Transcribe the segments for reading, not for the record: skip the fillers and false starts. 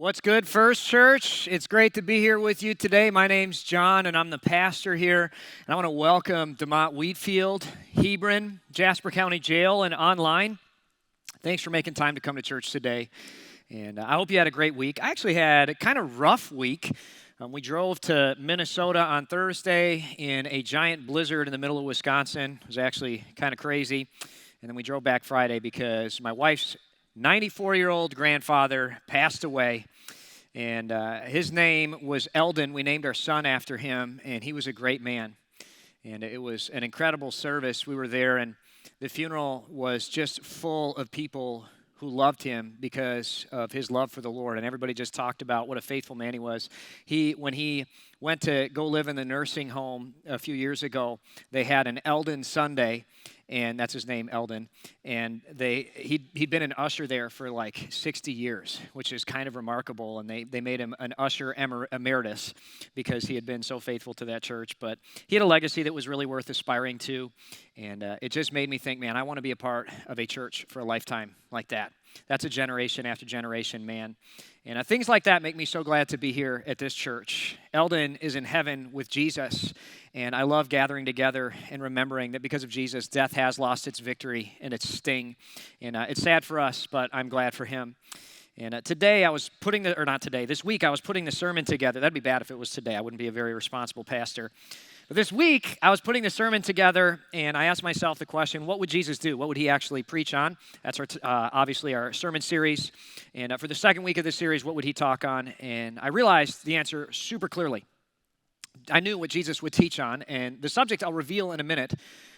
What's good, First Church? It's great to be here with you today. My name's John, and I'm the pastor here. And I want to welcome DeMont Wheatfield, Hebron, Jasper County Jail, and online. Thanks for making time to come to church today. And I hope you had a great week. I actually had a kind of rough week. We drove to Minnesota on Thursday in a giant blizzard in the middle of Wisconsin. It was actually kind of crazy. And then we drove back Friday because my wife's 94-year-old grandfather passed away, and his name was Eldon. We named our son after him, and he was a great man, and it was an incredible service. We were there, and the funeral was just full of people who loved him because of his love for the Lord, and everybody just talked about what a faithful man he was. When he went to go live in the nursing home a few years ago, they had an Eldon Sunday, and that's his name, Eldon. And he'd been an usher there for like 60 years, which is kind of remarkable. And they made him an usher emeritus because he had been so faithful to that church. But he had a legacy that was really worth aspiring to. And it just made me think, man, I want to be a part of a church for a lifetime like that. That's a generation after generation, man. And things like that make me so glad to be here at this church. Eldon is in heaven with Jesus, and I love gathering together and remembering that because of Jesus, death has lost its victory and its sting. And it's sad for us, but I'm glad for him. And this week I was putting the sermon together. That'd be bad if it was today. I wouldn't be a very responsible pastor. But this week, I was putting the sermon together, and I asked myself the question, what would Jesus do? What would he actually preach on? That's obviously our sermon series. And for the second week of this series, what would he talk on? And I realized the answer super clearly. I knew what Jesus would teach on, and the subject I'll reveal in a minute.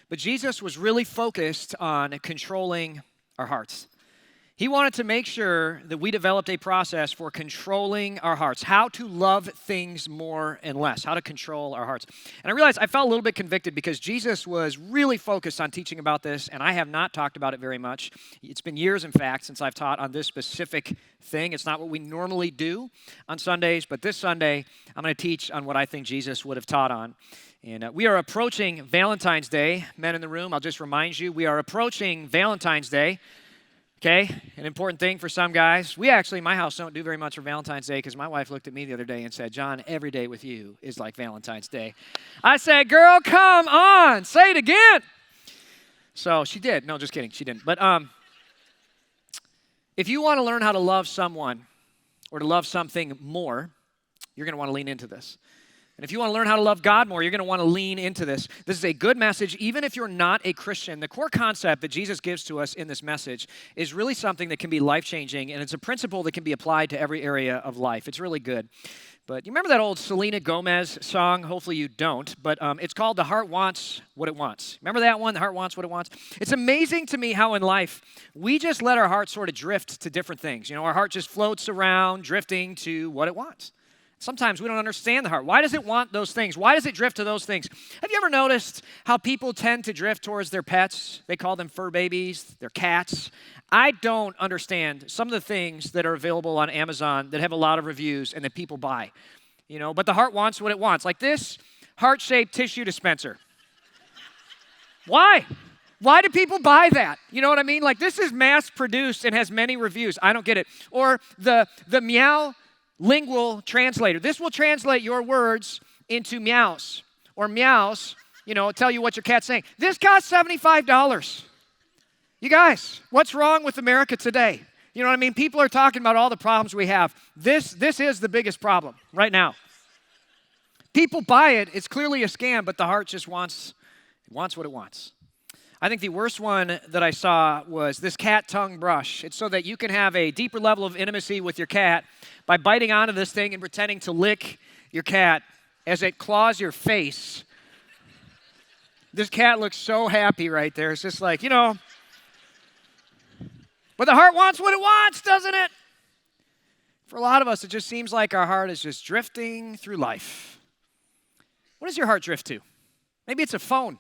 But Jesus was really focused on controlling our hearts. He wanted to make sure that we developed a process for controlling our hearts, how to love things more and less, how to control our hearts. And I realized I felt a little bit convicted because Jesus was really focused on teaching about this, and I have not talked about it very much. It's been years, in fact, since I've taught on this specific thing. It's not what we normally do on Sundays, but this Sunday, I'm going to teach on what I think Jesus would have taught on. And we are approaching Valentine's Day. Men in the room, I'll just remind you, we are approaching Valentine's Day. Okay, an important thing for some guys. My house don't do very much for Valentine's Day because my wife looked at me the other day and said, John, every day with you is like Valentine's Day. I said, girl, come on, say it again. So she did. No, just kidding, she didn't. But if you want to learn how to love someone or to love something more, you're going to want to lean into this. And if you want to learn how to love God more, you're going to want to lean into this. This is a good message, even if you're not a Christian. The core concept that Jesus gives to us in this message is really something that can be life-changing, and it's a principle that can be applied to every area of life. It's really good. But you remember that old Selena Gomez song? Hopefully you don't, but it's called The Heart Wants What It Wants. Remember that one, The Heart Wants What It Wants? It's amazing to me how in life we just let our heart sort of drift to different things. You know, our heart just floats around, drifting to what it wants. Sometimes we don't understand the heart. Why does it want those things? Why does it drift to those things? Have you ever noticed how people tend to drift towards their pets? They call them fur babies, their cats. I don't understand some of the things that are available on Amazon that have a lot of reviews and that people buy. You know, but the heart wants what it wants. Like this heart-shaped tissue dispenser. Why? Why do people buy that? You know what I mean? Like this is mass-produced and has many reviews. I don't get it. Or the meow lingual translator. This will translate your words into meows or meows, tell you what your cat's saying. This costs $75. You guys, what's wrong with America today? You know what I mean? People are talking about all the problems we have. This is the biggest problem right now. People buy it. It's clearly a scam, but the heart just wants what it wants. I think the worst one that I saw was this cat tongue brush. It's so that you can have a deeper level of intimacy with your cat by biting onto this thing and pretending to lick your cat as it claws your face. This cat looks so happy right there. It's just like, but the heart wants what it wants, doesn't it? For a lot of us, it just seems like our heart is just drifting through life. What does your heart drift to? Maybe it's a phone.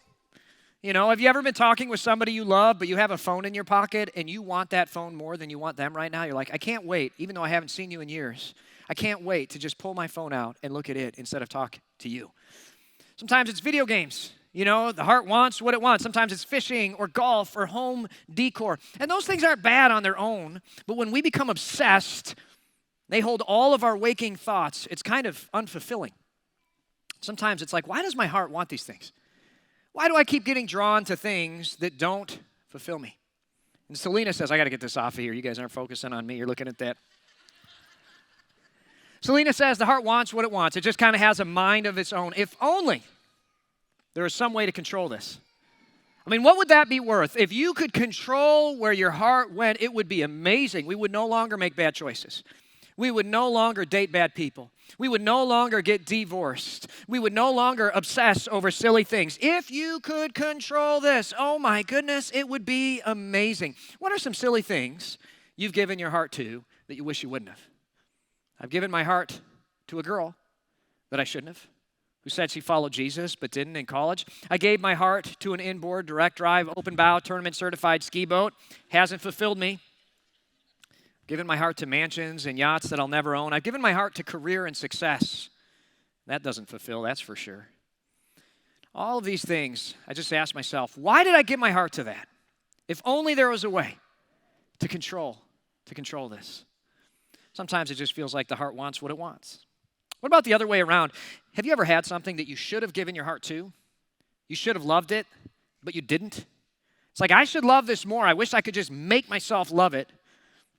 Have you ever been talking with somebody you love, but you have a phone in your pocket and you want that phone more than you want them right now? You're like, I can't wait, even though I haven't seen you in years. I can't wait to just pull my phone out and look at it instead of talk to you. Sometimes it's video games. The heart wants what it wants. Sometimes it's fishing or golf or home decor. And those things aren't bad on their own, but when we become obsessed, They hold all of our waking thoughts. It's kind of unfulfilling. Sometimes it's like, why does my heart want these things? Why do I keep getting drawn to things that don't fulfill me? And Selena says, I got to get this off of here. You guys aren't focusing on me. You're looking at that. Selena says the heart wants what it wants. It just kind of has a mind of its own. If only there was some way to control this. I mean, what would that be worth? If you could control where your heart went, it would be amazing. We would no longer make bad choices. We would no longer date bad people. We would no longer get divorced. We would no longer obsess over silly things. If you could control this, oh my goodness, it would be amazing. What are some silly things you've given your heart to that you wish you wouldn't have? I've given my heart to a girl that I shouldn't have, who said she followed Jesus but didn't in college. I gave my heart to an inboard, direct drive, open bow, tournament certified ski boat. Hasn't fulfilled me. I've given my heart to mansions and yachts that I'll never own. I've given my heart to career and success. That doesn't fulfill, that's for sure. All of these things, I just ask myself, why did I give my heart to that? If only there was a way to control this. Sometimes it just feels like the heart wants what it wants. What about the other way around? Have you ever had something that you should have given your heart to? You should have loved it, but you didn't? It's like, I should love this more. I wish I could just make myself love it,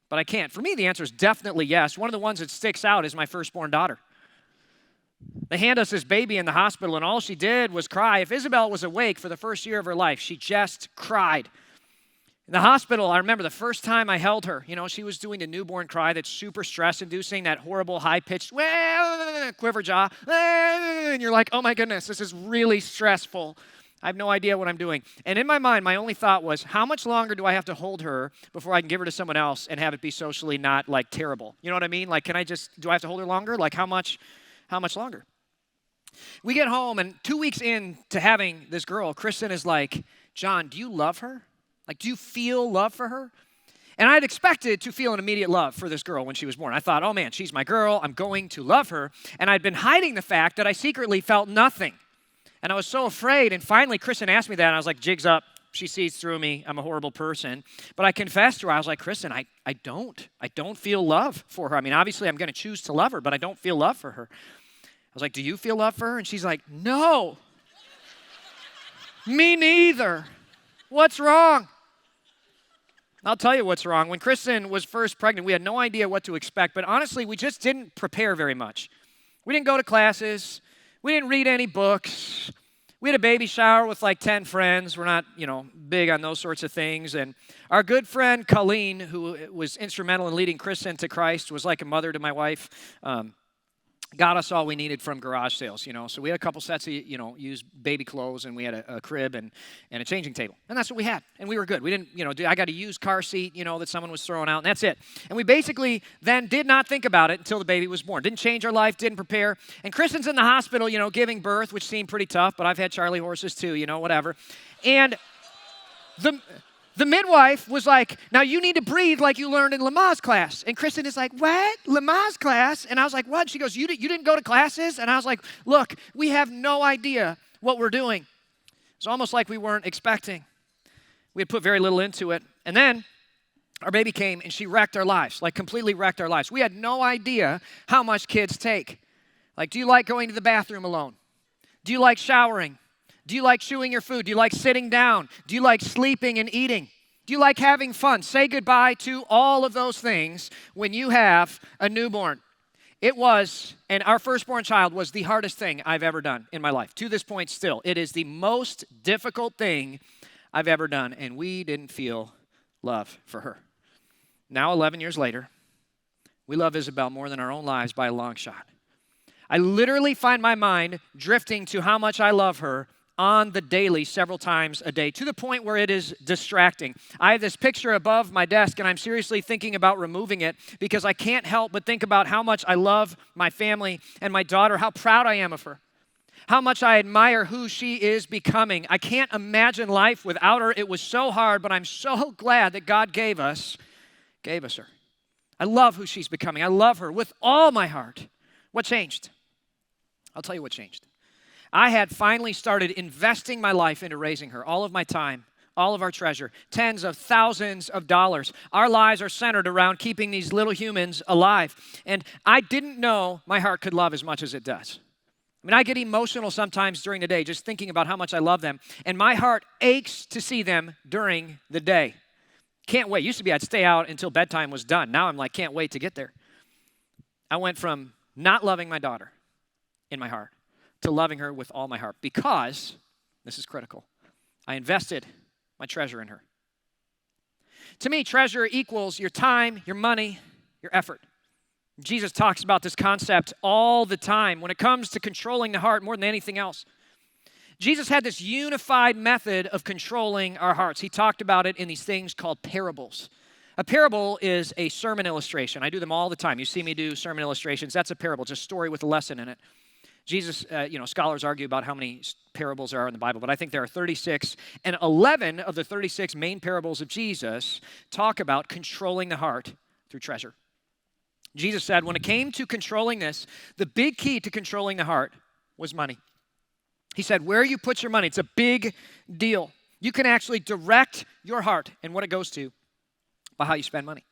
but I can't. For me, the answer is definitely yes. One of the ones that sticks out is my firstborn daughter. They hand us this baby in the hospital, and all she did was cry. If Isabel was awake for the first year of her life, she just cried. In the hospital, I remember the first time I held her, she was doing a newborn cry that's super stress-inducing, that horrible high-pitched quiver jaw, and you're like, oh my goodness, this is really stressful. I have no idea what I'm doing. And in my mind, my only thought was, how much longer do I have to hold her before I can give her to someone else and have it be socially not, terrible? You know what I mean? Do I have to hold her longer? How much longer? We get home, and 2 weeks into having this girl, Kristen is like, John, do you love her? Do you feel love for her? And I had expected to feel an immediate love for this girl when she was born. I thought, oh man, she's my girl. I'm going to love her. And I'd been hiding the fact that I secretly felt nothing. And I was so afraid. And finally, Kristen asked me that. And I was like, jig's up. She sees through me. I'm a horrible person. But I confessed to her. I was like, Kristen, I don't feel love for her. I mean, obviously, I'm going to choose to love her, but I don't feel love for her. I was like, do you feel love for her? And she's like, no. Me neither. What's wrong? I'll tell you what's wrong. When Kristen was first pregnant, we had no idea what to expect, but honestly, we just didn't prepare very much. We didn't go to classes. We didn't read any books. We had a baby shower with 10 friends. We're not, big on those sorts of things. And our good friend, Colleen, who was instrumental in leading Kristen to Christ, was like a mother to my wife. Got us all we needed from garage sales, So we had a couple sets of, used baby clothes, and we had a crib and a changing table. And that's what we had. And we were good. We didn't, I got a used car seat, that someone was throwing out, and that's it. And we basically then did not think about it until the baby was born. Didn't change our life, didn't prepare. And Kristen's in the hospital, giving birth, which seemed pretty tough, but I've had Charlie horses too, whatever. And the midwife was like, now you need to breathe like you learned in Lamaze class. And Kristen is like, what? Lamaze class? And I was like, what? She goes, you didn't go to classes? And I was like, look, we have no idea what we're doing. It's almost like we weren't expecting. We had put very little into it. And then our baby came, and she wrecked our lives, completely wrecked our lives. We had no idea how much kids take. Do you like going to the bathroom alone? Do you like showering? Do you like chewing your food? Do you like sitting down? Do you like sleeping and eating? Do you like having fun? Say goodbye to all of those things when you have a newborn. It was, and our firstborn child was the hardest thing I've ever done in my life. To this point still, it is the most difficult thing I've ever done, and we didn't feel love for her. Now, 11 years later, we love Isabel more than our own lives by a long shot. I literally find my mind drifting to how much I love her on the daily, several times a day, to the point where it is distracting. I have this picture above my desk, and I'm seriously thinking about removing it because I can't help but think about how much I love my family and my daughter, how proud I am of her, how much I admire who she is becoming. I can't imagine life without her. It was so hard, but I'm so glad that God gave us her. I love who she's becoming. I love her with all my heart. What changed? I'll tell you what changed. I had finally started investing my life into raising her, all of my time, all of our treasure, tens of thousands of dollars. Our lives are centered around keeping these little humans alive. And I didn't know my heart could love as much as it does. I mean, I get emotional sometimes during the day just thinking about how much I love them. And my heart aches to see them during the day. Can't wait. Used to be I'd stay out until bedtime was done. Now I'm like, can't wait to get there. I went from not loving my daughter in my heart to loving her with all my heart because, this is critical, I invested my treasure in her. To me, treasure equals your time, your money, your effort. Jesus talks about this concept all the time when it comes to controlling the heart more than anything else. Jesus had this unified method of controlling our hearts. He talked about it in these things called parables. A parable is a sermon illustration. I do them all the time. You see me do sermon illustrations. That's a parable, just a story with a lesson in it. Jesus, scholars argue about how many parables there are in the Bible, but I think there are 36, and 11 of the 36 main parables of Jesus talk about controlling the heart through treasure. Jesus said when it came to controlling this, the big key to controlling the heart was money. He said, where you put your money, it's a big deal. You can actually direct your heart and what it goes to by how you spend money.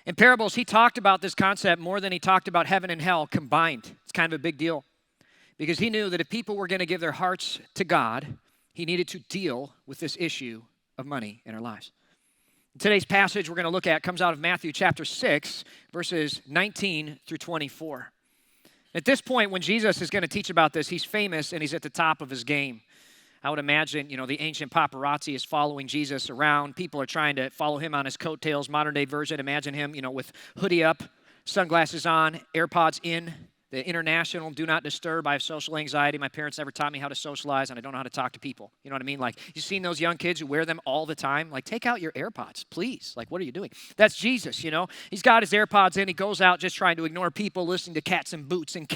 In parables, he talked about this concept more than he talked about heaven and hell combined. It's kind of a big deal because he knew that if people were going to give their hearts to God, he needed to deal with this issue of money in our lives. Today's passage we're going to look at comes out of Matthew chapter 6, verses 19 through 24. At this point, when Jesus is going to teach about this, he's famous and he's at the top of his game. I would imagine, the ancient paparazzi is following Jesus around. People are trying to follow him on his coattails, modern day version. Imagine him, with hoodie up, sunglasses on, AirPods in, the international do not disturb. I have social anxiety. My parents never taught me how to socialize, and I don't know how to talk to people. You know what I mean? Like, you've seen those young kids who wear them all the time? Like, take out your AirPods, please. Like, what are you doing? That's Jesus, He's got his AirPods in. He goes out just trying to ignore people, listening to Cats and Boots and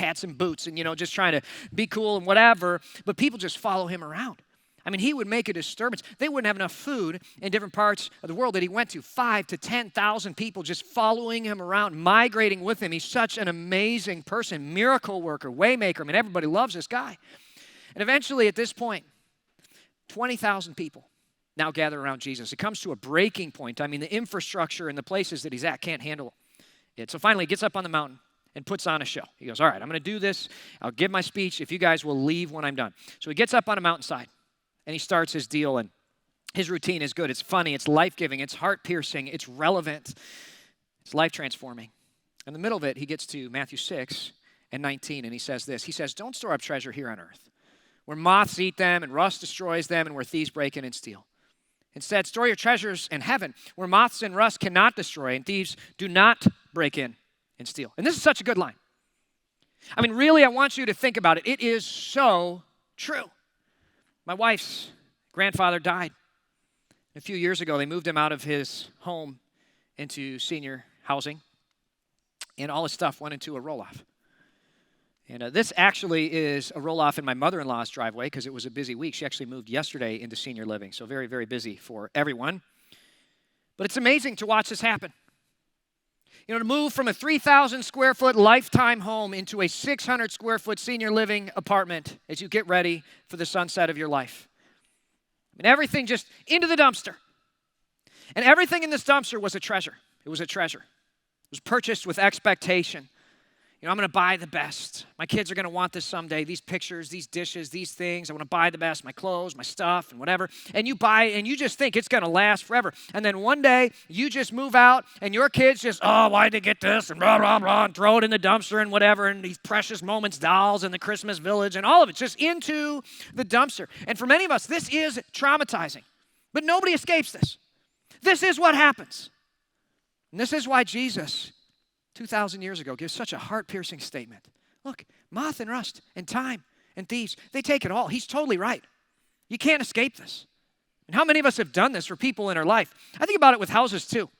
just trying to be cool and whatever. But people just follow him around. I mean, he would make a disturbance. They wouldn't have enough food in different parts of the world that he went to. 5,000 to 10,000 people just following him around, migrating with him. He's such an amazing person, miracle worker, waymaker. I mean, everybody loves this guy. And eventually, at this point, 20,000 people now gather around Jesus. It comes to a breaking point. I mean, the infrastructure and the places that he's at can't handle it. So finally, he gets up on the mountain and puts on a show. He goes, all right, I'm going to do this. I'll give my speech if you guys will leave when I'm done. So he gets up on a mountainside. And he starts his deal, and his routine is good. It's funny, it's life-giving, it's heart-piercing, it's relevant, it's life-transforming. In the middle of it, he gets to Matthew 6 and 19, and he says this. He says, don't store up treasure here on earth, where moths eat them and rust destroys them and where thieves break in and steal. Instead, store your treasures in heaven, where moths and rust cannot destroy and thieves do not break in and steal. And this is such a good line. I mean, really, I want you to think about it. It is so true. My wife's grandfather died. A few years ago, they moved him out of his home into senior housing, and all his stuff went into a roll-off. And this actually is a roll-off in my mother-in-law's driveway because it was a busy week. She actually moved yesterday into senior living, so very, very busy for everyone. But it's amazing to watch this happen. To move from a 3,000 square foot lifetime home into a 600 square foot senior living apartment as you get ready for the sunset of your life. I mean, everything just into the dumpster. And everything in this dumpster was a treasure. It was a treasure. It was purchased with expectation. I'm going to buy the best. My kids are going to want this someday. These pictures, these dishes, these things. I want to buy the best, my clothes, my stuff, and whatever. And you buy it, and you just think it's going to last forever. And then one day, you just move out, and your kids just, why'd they get this? And blah, blah, blah, and throw it in the dumpster and whatever, and these Precious Moments dolls and the Christmas Village, and all of it just into the dumpster. And for many of us, this is traumatizing. But nobody escapes this. This is what happens. And this is why Jesus 2,000 years ago gives such a heart-piercing statement. Look, moth and rust and time and thieves, they take it all. He's totally right. You can't escape this. And how many of us have done this for people in our life? I think about it with houses too.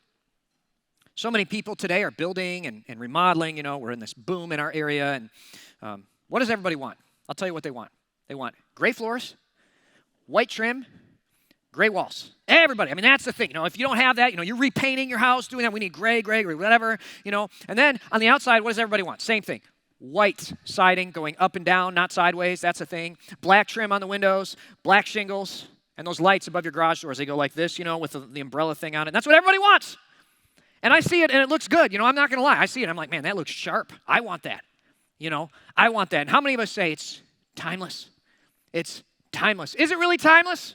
So many people today are building and remodeling. We're in this boom in our area. And what does everybody want? I'll tell you what they want. They want gray floors, white trim, gray walls. Everybody. I mean, that's the thing. If you don't have that, you're repainting your house, doing that. We need gray, whatever, And then on the outside, what does everybody want? Same thing. White siding going up and down, not sideways. That's a thing. Black trim on the windows, black shingles, And those lights above your garage doors, they go like this, with the umbrella thing on it. And that's what everybody wants. And I see it, and it looks good. I'm not going to lie. I see it. I'm like, man, that looks sharp. I want that. I want that. And how many of us say it's timeless? It's timeless. Is it really timeless?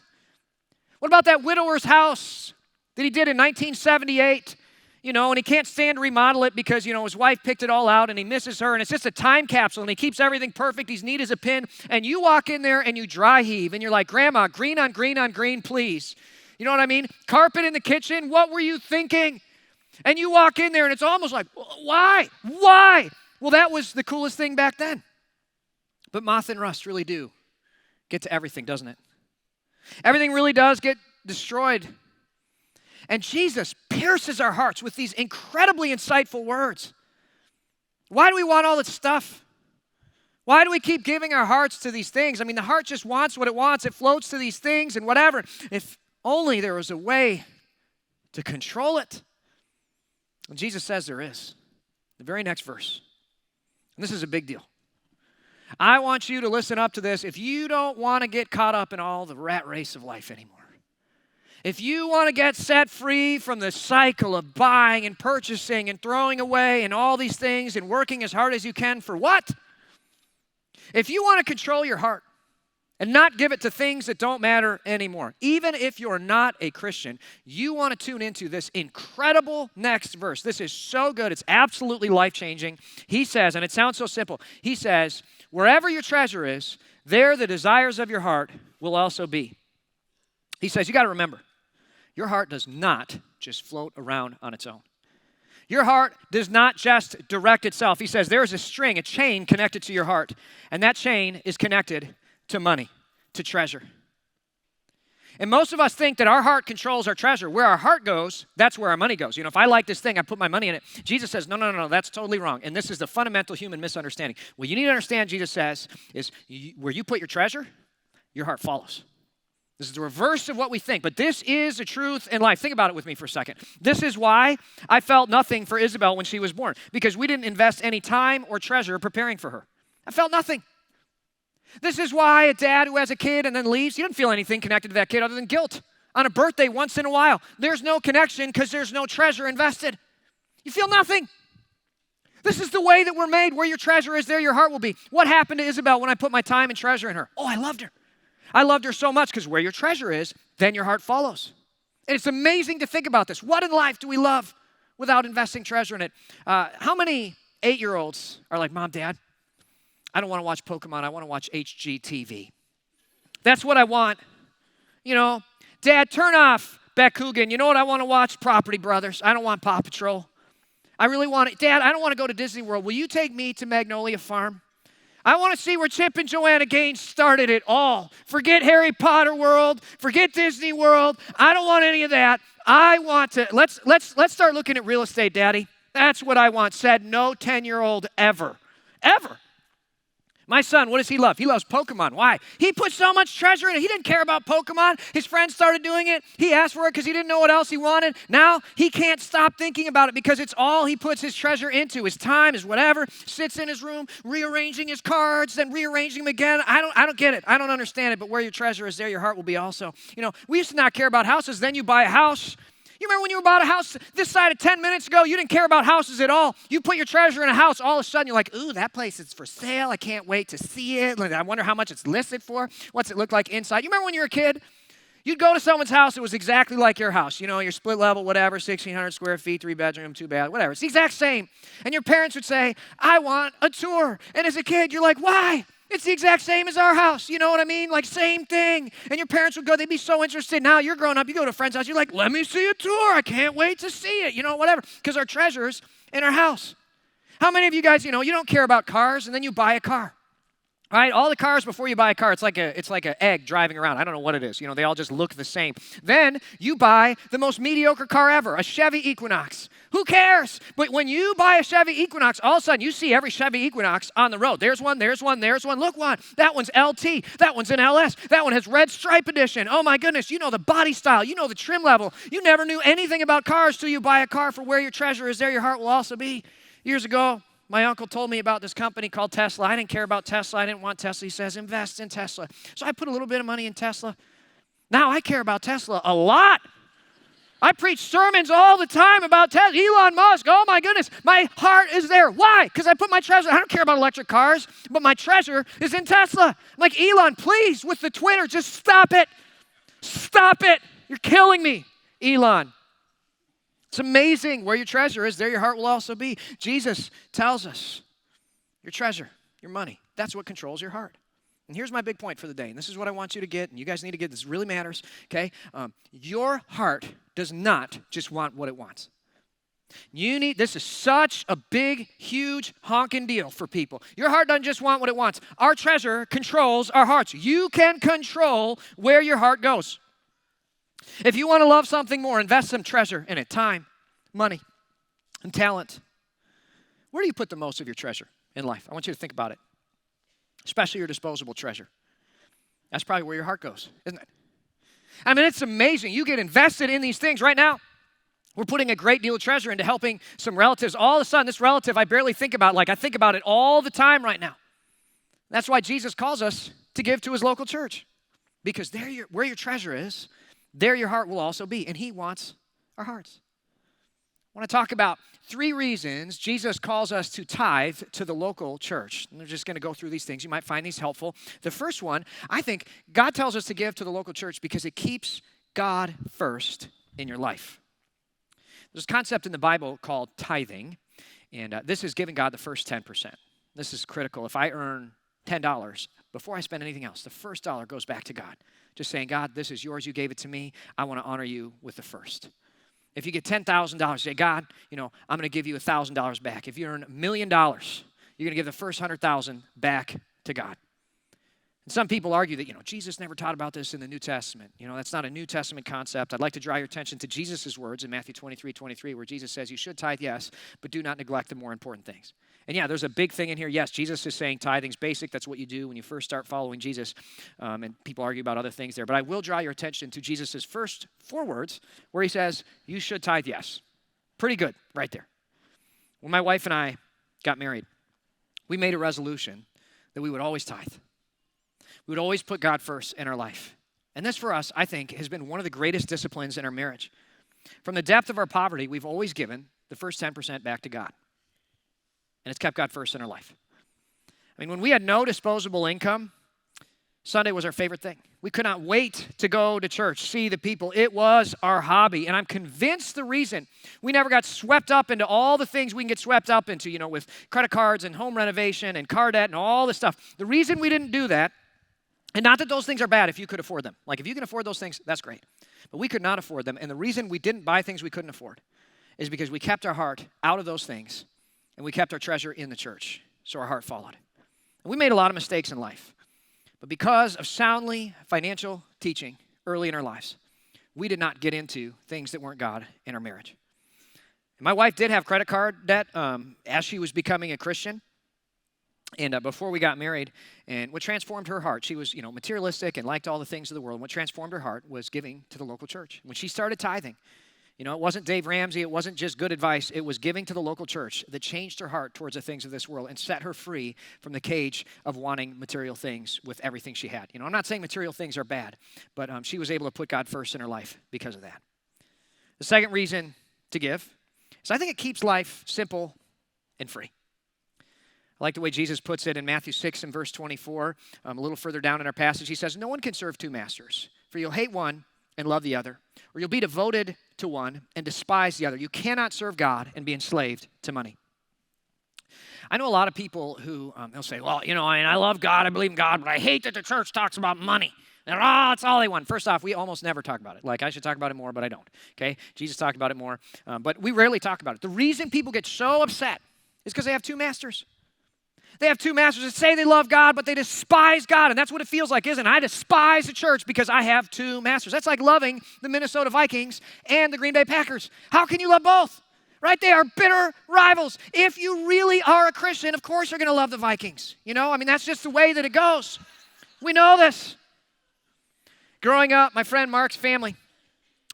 What about that widower's house that he did in 1978? And he can't stand to remodel it because, his wife picked it all out and he misses her, and it's just a time capsule, and he keeps everything perfect. He's neat as a pin, and you walk in there and you dry heave, and you're like, Grandma, green on green on green, please. You know what I mean? Carpet in the kitchen, what were you thinking? And you walk in there and it's almost like, why? Why? Well, that was the coolest thing back then. But moth and rust really do get to everything, doesn't it? Everything really does get destroyed. And Jesus pierces our hearts with these incredibly insightful words. Why do we want all this stuff? Why do we keep giving our hearts to these things? I mean, the heart just wants what it wants. It floats to these things and whatever. If only there was a way to control it. And Jesus says there is. The very next verse. And this is a big deal. I want you to listen up to this if you don't want to get caught up in all the rat race of life anymore. If you want to get set free from the cycle of buying and purchasing and throwing away and all these things and working as hard as you can for what? If you want to control your heart and not give it to things that don't matter anymore, even if you're not a Christian, you want to tune into this incredible next verse. This is so good. It's absolutely life-changing. He says, and it sounds so simple, he says, wherever your treasure is, there the desires of your heart will also be. He says, you got to remember, your heart does not just float around on its own. Your heart does not just direct itself. He says there is a string, a chain connected to your heart, and that chain is connected to money, to treasure. And most of us think that our heart controls our treasure. Where our heart goes, that's where our money goes. If I like this thing, I put my money in it. Jesus says, no, that's totally wrong. And this is the fundamental human misunderstanding. What you need to understand, Jesus says, is where you put your treasure, your heart follows. This is the reverse of what we think, but this is the truth in life. Think about it with me for a second. This is why I felt nothing for Isabel when she was born, because we didn't invest any time or treasure preparing for her. I felt nothing. This is why a dad who has a kid and then leaves, he doesn't feel anything connected to that kid other than guilt. On a birthday once in a while, there's no connection because there's no treasure invested. You feel nothing. This is the way that we're made. Where your treasure is, there your heart will be. What happened to Isabel when I put my time and treasure in her? Oh, I loved her. I loved her so much because where your treasure is, then your heart follows. And it's amazing to think about this. What in life do we love without investing treasure in it? How many 8-year-olds are like, Mom, Dad, I don't want to watch Pokemon. I want to watch HGTV. That's what I want. Dad, turn off Bakugan. You know what I want to watch? Property Brothers. I don't want Paw Patrol. I really want it. Dad, I don't want to go to Disney World. Will you take me to Magnolia Farm? I want to see where Chip and Joanna Gaines started it all. Forget Harry Potter World. Forget Disney World. I don't want any of that. I want to, let's start looking at real estate, Daddy. That's what I want, said no 10-year-old ever. Ever. My son, what does he love? He loves Pokemon. Why? He put so much treasure in it. He didn't care about Pokemon. His friends started doing it. He asked for it because he didn't know what else he wanted. Now he can't stop thinking about it because it's all he puts his treasure into. His time, his whatever. Sits in his room, rearranging his cards, then rearranging them again. I don't get it. I don't understand it. But where your treasure is, there your heart will be also. We used to not care about houses. Then you buy a house. You remember when you bought a house this side of 10 minutes ago? You didn't care about houses at all. You put your treasure in a house. All of a sudden, you're like, ooh, that place is for sale. I can't wait to see it. I wonder how much it's listed for. What's it look like inside? You remember when you were a kid? You'd go to someone's house. It was exactly like your house. Your split level, whatever, 1,600 square feet, 3-bedroom, 2-bath, whatever. It's the exact same. And your parents would say, I want a tour. And as a kid, you're like, why? It's the exact same as our house. You know what I mean? Like, same thing. And your parents would go, they'd be so interested. Now you're grown up, you go to a friend's house, you're like, let me see a tour. I can't wait to see it. Whatever. Because our treasure's in our house. How many of you guys, you don't care about cars and then you buy a car? Right? All the cars before you buy a car, it's like an egg driving around. I don't know what it is. They all just look the same. Then you buy the most mediocre car ever, a Chevy Equinox. Who cares? But when you buy a Chevy Equinox, all of a sudden you see every Chevy Equinox on the road. There's one, there's one, there's one. Look one. That one's LT. That one's an LS. That one has red stripe edition. Oh my goodness. You know the body style. You know the trim level. You never knew anything about cars till you buy a car. For where your treasure is, there your heart will also be. Years ago, my uncle told me about this company called Tesla. I didn't care about Tesla. I didn't want Tesla. He says, invest in Tesla. So I put a little bit of money in Tesla. Now I care about Tesla a lot. I preach sermons all the time about Tesla. Elon Musk, oh my goodness, my heart is there. Why? Because I put my treasure, I don't care about electric cars, but my treasure is in Tesla. I'm like, Elon, please, with the Twitter, just stop it. Stop it. You're killing me, Elon. It's amazing. Where your treasure is, there your heart will also be. Jesus tells us your treasure, your money, that's what controls your heart. And here's my big point for the day, and this is what I want you to get, and you guys need to get, this really matters, okay? Your heart does not just want what it wants. This is such a big, huge, honking deal for people. Your heart doesn't just want what it wants. Our treasure controls our hearts. You can control where your heart goes. If you want to love something more, invest some treasure in it, time, money, and talent. Where do you put the most of your treasure in life? I want you to think about it. Especially your disposable treasure. That's probably where your heart goes, isn't it? I mean, it's amazing. You get invested in these things right now. We're putting a great deal of treasure into helping some relatives. All of a sudden, this relative I barely think about, like I think about it all the time right now. That's why Jesus calls us to give to his local church. Because where your treasure is, there your heart will also be. And he wants our hearts. I want to talk about 3 reasons Jesus calls us to tithe to the local church. And we're just going to go through these things. You might find these helpful. The first one, I think God tells us to give to the local church because it keeps God first in your life. There's a concept in the Bible called tithing, and this is giving God the first 10%. This is critical. If I earn $10, before I spend anything else, the first dollar goes back to God. Just saying, God, this is yours. You gave it to me. I want to honor you with the first. If you get $10,000, say, God, I'm going to give you $1,000 back. If you earn $1 million, you're going to give the first 100,000 back to God. And some people argue that, Jesus never taught about this in the New Testament. That's not a New Testament concept. I'd like to draw your attention to Jesus' words in Matthew 23:23, where Jesus says, you should tithe, yes, but do not neglect the more important things. And yeah, there's a big thing in here. Yes, Jesus is saying tithing's basic. That's what you do when you first start following Jesus. And people argue about other things there. But I will draw your attention to Jesus' first 4 words where he says, you should tithe, yes. Pretty good right there. When my wife and I got married, we made a resolution that we would always tithe. We would always put God first in our life. And this for us, I think, has been one of the greatest disciplines in our marriage. From the depth of our poverty, we've always given the first 10% back to God. And it's kept God first in our life. I mean, when we had no disposable income, Sunday was our favorite thing. We could not wait to go to church, see the people. It was our hobby. And I'm convinced the reason we never got swept up into all the things we can get swept up into, with credit cards and home renovation and car debt and all this stuff. The reason we didn't do that, and not that those things are bad if you could afford them. Like if you can afford those things, that's great. But we could not afford them. And the reason we didn't buy things we couldn't afford is because we kept our heart out of those things and we kept our treasure in the church. So our heart followed. And we made a lot of mistakes in life. But because of soundly financial teaching early in our lives, we did not get into things that weren't God in our marriage. And my wife did have credit card debt as she was becoming a Christian. And before we got married, and what transformed her heart, she was, materialistic and liked all the things of the world. And what transformed her heart was giving to the local church. When she started tithing, it wasn't Dave Ramsey, it wasn't just good advice, it was giving to the local church that changed her heart towards the things of this world and set her free from the cage of wanting material things with everything she had. I'm not saying material things are bad, but she was able to put God first in her life because of that. The second reason to give is I think it keeps life simple and free. I like the way Jesus puts it in Matthew 6 and verse 24. A little further down in our passage, he says, no one can serve 2 masters, for you'll hate one and love the other, or you'll be devoted to one and despise the other. You cannot serve God and be enslaved to money. I know a lot of people who, they'll say, well, I love God, I believe in God, but I hate that the church talks about money. And that's all they want. First off, we almost never talk about it. Like, I should talk about it more, but I don't, okay? Jesus talked about it more, but we rarely talk about it. The reason people get so upset is because they have 2 masters. They have 2 masters that say they love God, but they despise God. And that's what it feels like, isn't it? I despise the church because I have 2 masters. That's like loving the Minnesota Vikings and the Green Bay Packers. How can you love both? Right? They are bitter rivals. If you really are a Christian, of course you're going to love the Vikings. That's just the way that it goes. We know this. Growing up, my friend Mark's family,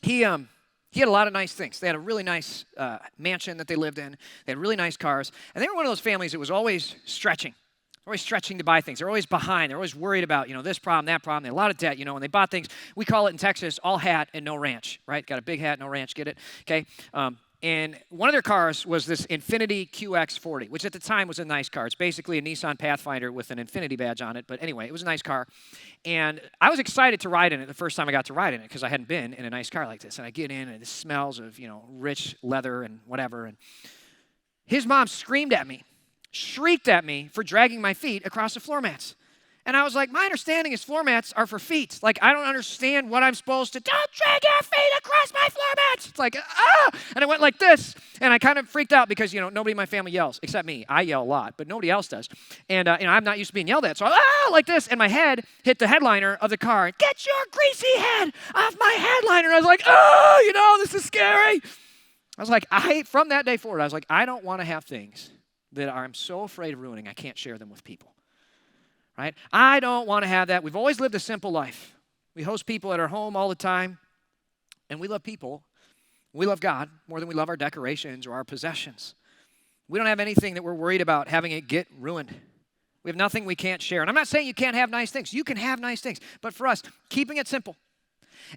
he had a lot of nice things. They had a really nice mansion that they lived in. They had really nice cars. And they were one of those families that was always stretching. They're always stretching to buy things. They're always behind. They're always worried about, this problem, that problem. They have a lot of debt, and they bought things. We call it in Texas, all hat and no ranch, right? Got a big hat, no ranch, get it? Okay. And one of their cars was this Infiniti QX40, which at the time was a nice car. It's basically a Nissan Pathfinder with an Infiniti badge on it. But anyway, it was a nice car. And I was excited to ride in it the first time I got to ride in it because I hadn't been in a nice car like this. And I get in and it smells of, rich leather and whatever. And his mom screamed at me, shrieked at me for dragging my feet across the floor mats. And I was like, my understanding is floor mats are for feet. Like, I don't understand what I'm supposed to, don't drag your feet across my floor mats. It's like, ah! And I went like this. And I kind of freaked out because, nobody in my family yells, except me. I yell a lot, but nobody else does. And, I'm not used to being yelled at. So like this. And my head hit the headliner of the car. Get your greasy head off my headliner. And I was like, this is scary. I was like, from that day forward, I was like, I don't want to have things that I'm so afraid of ruining, I can't share them with people. Right? I don't want to have that. We've always lived a simple life. We host people at our home all the time, and we love people. We love God more than we love our decorations or our possessions. We don't have anything that we're worried about having it get ruined. We have nothing we can't share. And I'm not saying you can't have nice things. You can have nice things. But for us, keeping it simple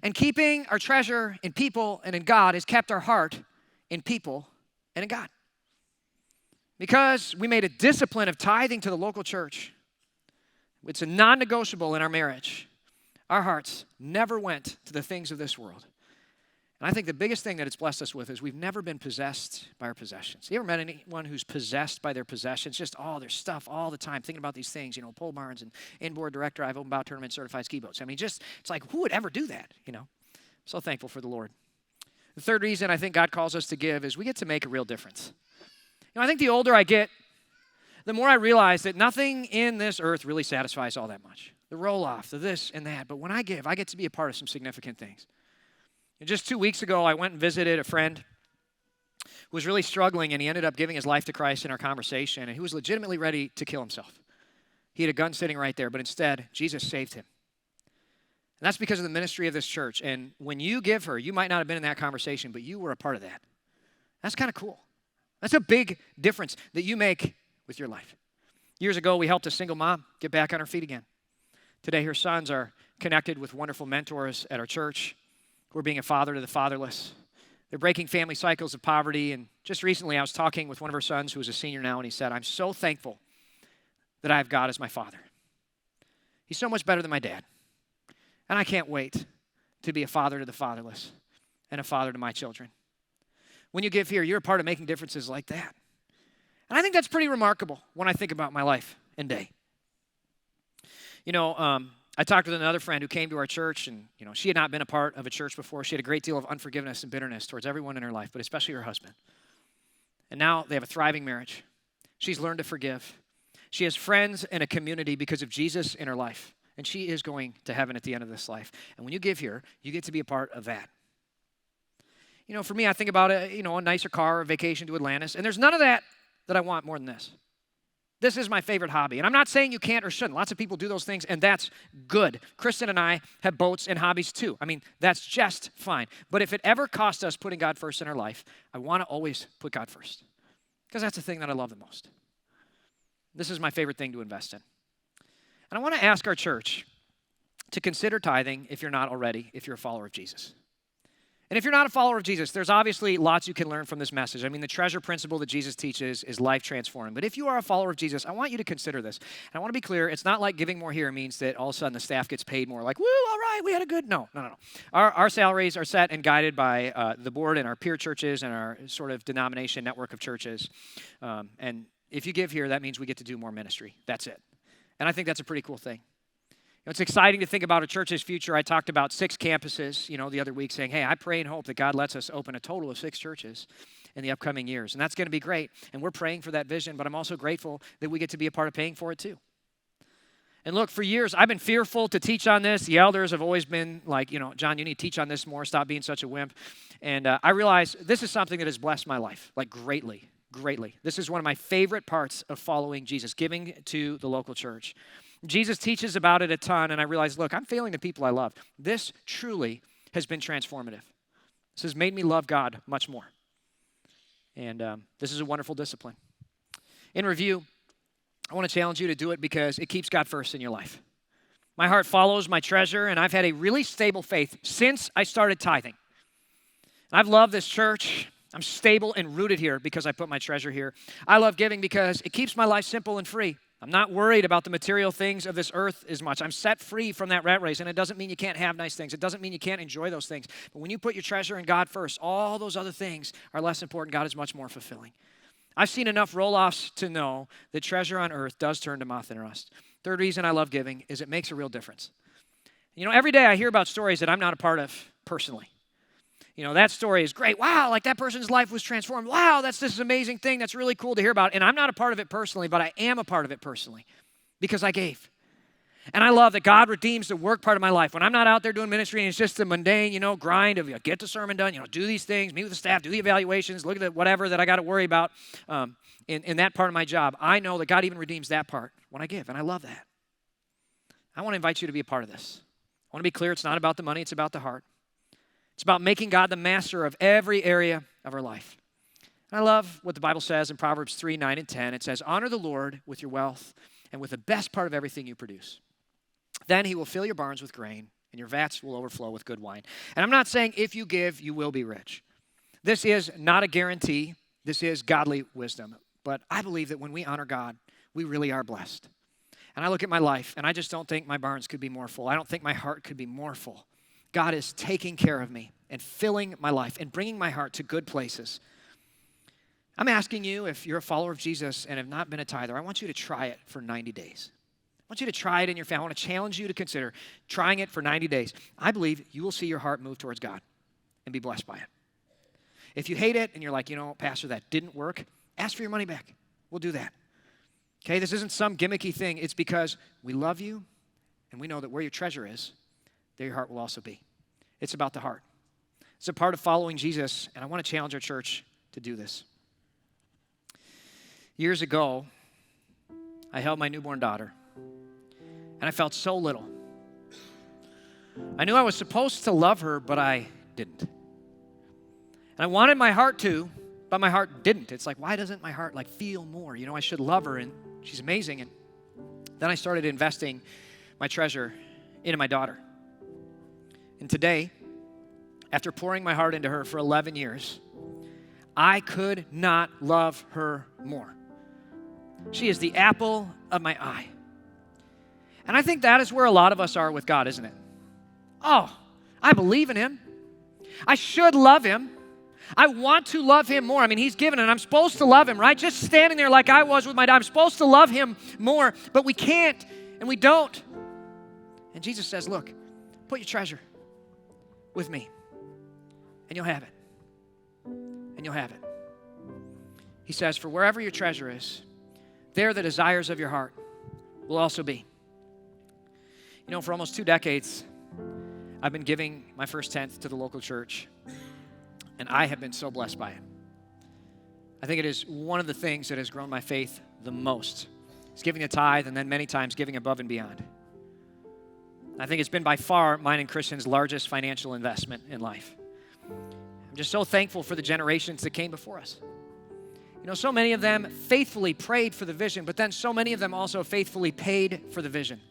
and keeping our treasure in people and in God has kept our heart in people and in God. Because we made a discipline of tithing to the local church. It's a non-negotiable in our marriage. Our hearts never went to the things of this world. And I think the biggest thing that it's blessed us with is we've never been possessed by our possessions. You ever met anyone who's possessed by their possessions? Just all their stuff all the time, thinking about these things, pole barns and inboard direct drive, open bow tournament, certified ski boats. I mean, it's like, who would ever do that, So thankful for the Lord. The third reason I think God calls us to give is we get to make a real difference. I think the older I get, the more I realize that nothing in this earth really satisfies all that much. The roll-off, the this and that. But when I give, I get to be a part of some significant things. And just 2 weeks ago, I went and visited a friend who was really struggling, and he ended up giving his life to Christ in our conversation, and he was legitimately ready to kill himself. He had a gun sitting right there, but instead, Jesus saved him. And that's because of the ministry of this church. And when you give her, you might not have been in that conversation, but you were a part of that. That's kind of cool. That's a big difference that you make with your life. Years ago, we helped a single mom get back on her feet again. Today, her sons are connected with wonderful mentors at our church who are being a father to the fatherless. They're breaking family cycles of poverty. And just recently, I was talking with one of her sons who is a senior now, and he said, I'm so thankful that I have God as my father. He's so much better than my dad. And I can't wait to be a father to the fatherless and a father to my children. When you give here, you're a part of making differences like that. And I think that's pretty remarkable when I think about my life and day. I talked with another friend who came to our church, and, she had not been a part of a church before. She had a great deal of unforgiveness and bitterness towards everyone in her life, but especially her husband. And now they have a thriving marriage. She's learned to forgive. She has friends and a community because of Jesus in her life, and she is going to heaven at the end of this life. And when you give here, you get to be a part of that. For me, I think about a nicer car, a vacation to Atlantis, and there's none of that I want more than this. This is my favorite hobby. And I'm not saying you can't or shouldn't. Lots of people do those things, and that's good. Kristen and I have boats and hobbies too. I mean, that's just fine. But if it ever costs us putting God first in our life, I want to always put God first because that's the thing that I love the most. This is my favorite thing to invest in. And I want to ask our church to consider tithing if you're not already, if you're a follower of Jesus. And if you're not a follower of Jesus, there's obviously lots you can learn from this message. I mean, the treasure principle that Jesus teaches is life transforming. But if you are a follower of Jesus, I want you to consider this. And I want to be clear, it's not like giving more here means that all of a sudden the staff gets paid more. Like, woo, all right, we had a good, no. Our salaries are set and guided by the board and our peer churches and our sort of denomination network of churches. And if you give here, that means we get to do more ministry. That's it. And I think that's a pretty cool thing. It's exciting to think about a church's future. I talked about 6 campuses, the other week saying, hey, I pray and hope that God lets us open a total of 6 churches in the upcoming years. And that's going to be great. And we're praying for that vision, but I'm also grateful that we get to be a part of paying for it too. And look, for years, I've been fearful to teach on this. The elders have always been like, John, you need to teach on this more. Stop being such a wimp. And I realize this is something that has blessed my life, like greatly. This is one of my favorite parts of following Jesus, giving to the local church. Jesus teaches about it a ton, and I realized, look, I'm failing the people I love. This truly has been transformative. This has made me love God much more. And this is a wonderful discipline. In review, I want to challenge you to do it because it keeps God first in your life. My heart follows my treasure, and I've had a really stable faith since I started tithing. I've loved this church. I'm stable and rooted here because I put my treasure here. I love giving because it keeps my life simple and free. I'm not worried about the material things of this earth as much. I'm set free from that rat race, and it doesn't mean you can't have nice things. It doesn't mean you can't enjoy those things. But when you put your treasure in God first, all those other things are less important. God is much more fulfilling. I've seen enough roll-offs to know that treasure on earth does turn to moth and rust. Third reason I love giving is it makes a real difference. You know, every day I hear about stories that I'm not a part of personally. You know, that story is great. Wow, like that person's life was transformed. Wow, that's this amazing thing. That's really cool to hear about. And I'm not a part of it personally, but I am a part of it personally because I gave. And I love that God redeems the work part of my life. When I'm not out there doing ministry and it's just the mundane, grind of get the sermon done, do these things, meet with the staff, do the evaluations, look at the whatever that I got to worry about in that part of my job. I know that God even redeems that part when I give, and I love that. I want to invite you to be a part of this. I want to be clear, it's not about the money, it's about the heart. It's about making God the master of every area of our life. And I love what the Bible says in Proverbs 3, 9, and 10. It says, honor the Lord with your wealth and with the best part of everything you produce. Then he will fill your barns with grain, and your vats will overflow with good wine. And I'm not saying if you give, you will be rich. This is not a guarantee. This is godly wisdom. But I believe that when we honor God, we really are blessed. And I look at my life, and I just don't think my barns could be more full. I don't think my heart could be more full. God is taking care of me and filling my life and bringing my heart to good places. I'm asking you, if you're a follower of Jesus and have not been a tither, I want you to try it for 90 days. I want you to try it in your family. I want to challenge you to consider trying it for 90 days. I believe you will see your heart move towards God and be blessed by it. If you hate it and you're like, Pastor, that didn't work, ask for your money back. We'll do that. Okay, this isn't some gimmicky thing. It's because we love you and we know that where your treasure is, there your heart will also be. It's about the heart. It's a part of following Jesus, and I want to challenge our church to do this. Years ago, I held my newborn daughter, and I felt so little. I knew I was supposed to love her, but I didn't. And I wanted my heart to, but my heart didn't. It's like, why doesn't my heart feel more? I should love her, and she's amazing. And then I started investing my treasure into my daughter. And today, after pouring my heart into her for 11 years, I could not love her more. She is the apple of my eye. And I think that is where a lot of us are with God, isn't it? Oh, I believe in him. I should love him. I want to love him more. He's given it, and I'm supposed to love him, right? Just standing there like I was with my dad. I'm supposed to love him more, but we can't, and we don't. And Jesus says, look, put your treasure with me, and you'll have it. And you'll have it. He says, for wherever your treasure is, there the desires of your heart will also be. For almost 2 decades, I've been giving my first tenth to the local church, and I have been so blessed by it. I think it is one of the things that has grown my faith the most. It's giving a tithe, and then many times giving above and beyond. I think it's been by far mine and Christian's largest financial investment in life. I'm just so thankful for the generations that came before us. So many of them faithfully prayed for the vision, but then so many of them also faithfully paid for the vision.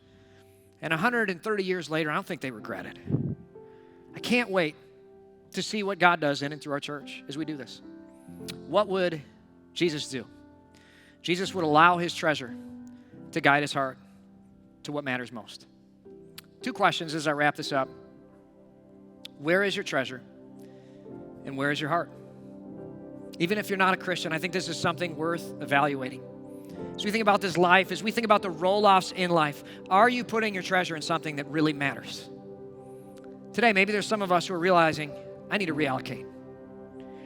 And 130 years later, I don't think they regret it. I can't wait to see what God does in and through our church as we do this. What would Jesus do? Jesus would allow his treasure to guide his heart to what matters most. 2 questions as I wrap this up. Where is your treasure? And where is your heart? Even if you're not a Christian, I think this is something worth evaluating. As we think about this life, as we think about the roll-offs in life, are you putting your treasure in something that really matters? Today, maybe there's some of us who are realizing, I need to reallocate.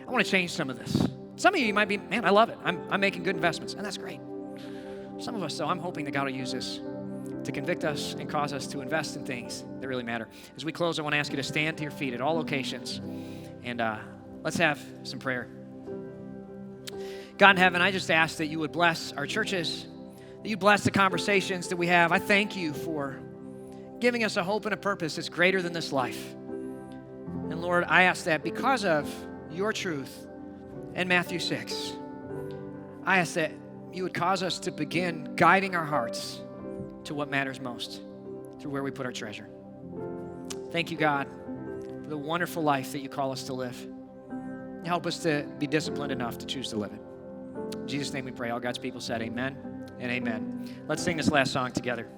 I want to change some of this. Some of you might be, man, I love it. I'm making good investments, and that's great. Some of us, though, I'm hoping that God will use this to convict us and cause us to invest in things that really matter. As we close, I want to ask you to stand to your feet at all locations, and let's have some prayer. God in heaven, I just ask that you would bless our churches, that you bless the conversations that we have. I thank you for giving us a hope and a purpose that's greater than this life. And Lord, I ask that because of your truth in Matthew 6, I ask that you would cause us to begin guiding our hearts to what matters most through where we put our treasure. Thank you, God, for the wonderful life that you call us to live. Help us to be disciplined enough to choose to live it. In Jesus' name we pray. All God's people said amen and amen. Let's sing this last song together.